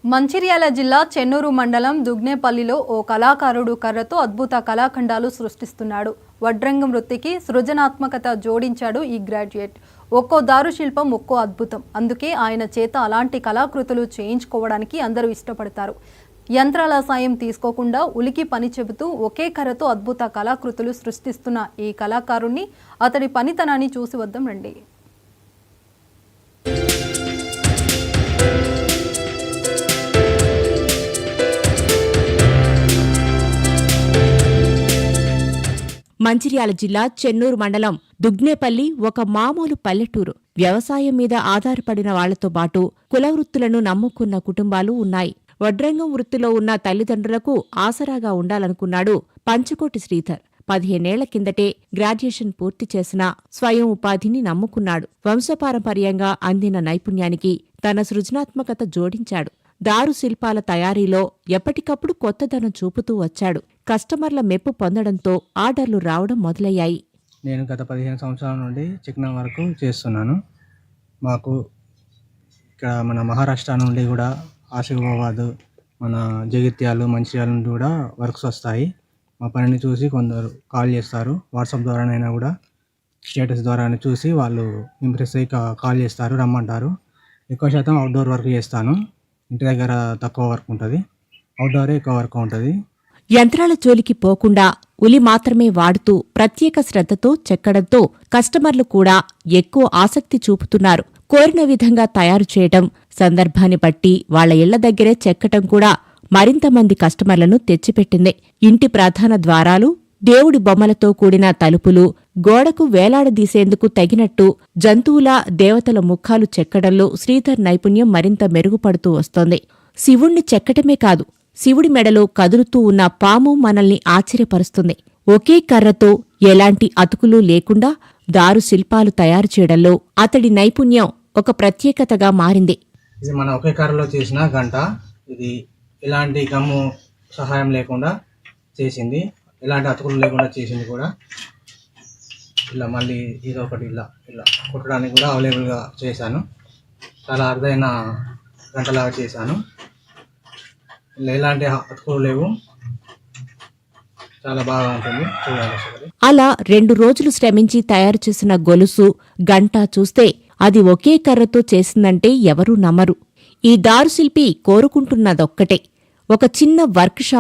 మంచిర్యాల జిల్లా చెన్నూరు మండలం దుగ్నేపల్లిలో ఓ కళాకారుడు కర్రతో అద్భుత కళాఖండాలు సృష్టిస్తున్నాడు. వడ్రంగం వృత్తికి సృజనాత్మకత జోడించాడు ఈ గ్రాడ్యుయేట్. ఒక్కో దారు శిల్పం ఒక్కో అద్భుతం. అందుకే ఆయన చేత అలాంటి కళాకృతులు చేయించుకోవడానికి అందరూ ఇష్టపడతారు. యంత్రాల సాయం తీసుకోకుండా ఉలికి పని చెబుతూ ఒకే కర్రతో అద్భుత కళాకృతులు సృష్టిస్తున్న ఈ కళాకారుణ్ణి, అతడి పనితనాన్ని చూసి వద్దాం రండి. మంచిర్యాల జిల్లా చెన్నూరు మండలం దుగ్నేపల్లి ఒక మామూలు పల్లెటూరు. వ్యవసాయం మీద ఆధారపడిన వాళ్లతో పాటు కులవృత్తులను నమ్ముకున్న కుటుంబాలు ఉన్నాయి. వడ్రంగం వృత్తిలో ఉన్న తల్లిదండ్రులకు ఆసరాగా ఉండాలనుకున్నాడు పంచకోటి శ్రీధర్. 15 ఏళ్ల కిందటే గ్రాడ్యుయేషన్ పూర్తి చేసిన స్వయం ఉపాధిని నమ్ముకున్నాడు. వంశపారంపర్యంగా అందిన నైపుణ్యానికి తన సృజనాత్మకత జోడించాడు. దారు శిల్పాల తయారీలో ఎప్పటికప్పుడు కొత్తదనం చూపుతూ వచ్చాడు. కస్టమర్ల మెప్పు పొందడంతో ఆర్డర్లు రావడం మొదలయ్యాయి. నేను గత 15 సంవత్సరాల నుండి చిక్నా వరకు చేస్తున్నాను. మాకు ఇక్కడ మన మహారాష్ట్ర నుండి కూడా ఆసిఫాబాద్, మన జగిత్యాలు, మంచిర్యాల నుండి కూడా వర్క్స్ వస్తాయి. మా పనిని చూసి కొందరు కాల్ చేస్తారు. వాట్సాప్ ద్వారానైనా కూడా స్టేటస్ ద్వారా చూసి వాళ్ళు ఇంప్రెస్ అయ్యి కాల్ చేస్తారు, రమ్మంటారు. ఎక్కువ శాతం అవుట్డోర్ వర్క్ చేస్తాను. ఇంటి దగ్గర తక్కువ వర్క్ ఉంటుంది, అవుట్డోరే ఎక్కువ వర్క్ ఉంటుంది. యంత్రాల జోలికి పోకుండా ఉలి మాత్రమే వాడుతూ ప్రత్యేక శ్రద్ధతో చెక్కడంతో కస్టమర్లు కూడా ఎక్కువ ఆసక్తి చూపుతున్నారు. కోరిన విధంగా తయారు చేయటం, సందర్భాన్ని బట్టి వాళ్ల ఇళ్ల దగ్గరే చెక్కటం కూడా మరింత మంది కస్టమర్లను తెచ్చిపెట్టింది. ఇంటి ప్రధాన ద్వారాలు, దేవుడి బొమ్మలతో కూడిన తలుపులు, గోడకు వేలాడదీసేందుకు తగినట్టు జంతువుల, దేవతల ముఖాలు చెక్కడంలో శ్రీధర్ నైపుణ్యం మరింత మెరుగుపడుతూ వస్తోంది. శివుణ్ణి చెక్కటమే కాదు, శివుడి మెడలో కదులుతూ ఉన్న పాము మనల్ని ఆశ్చర్యపరుస్తుంది. ఒకే కర్రతో ఎలాంటి అతుకులు లేకుండా దారు శిల్పాలు తయారు చేయడంలో అతడి నైపుణ్యం ఒక ప్రత్యేకతగా మారింది. ఇది మన ఒకే కర్రలో చేసిన గంట. ఇది ఎలాంటి గమ్ము సహాయం లేకుండా చేసింది, ఎలాంటి అతుకులు లేకుండా చేసింది కూడా. ఇలా మళ్ళీ ఇది ఒకటి ఇలా ఇలా కుట్టడానికి కూడా అవైలబుల్గా చేశాను. చాలా అరుదైన గంటలాగా చేశాను. ఇలా ఎలాంటి అతుకులు లేవు, చాలా బాగా ఉంటుంది చూడాలి. అలా 2 రోజులు శ్రమించి తయారు చేసిన గొలుసు, గంట చూస్తే అది ఒకే కర్రతో చేసిందంటే ఎవరూ నమ్మరు. ఈ దారుశిల్పి కోరుకుంటున్నదొక్కటే, ఒక చిన్న వర్క్ షాప్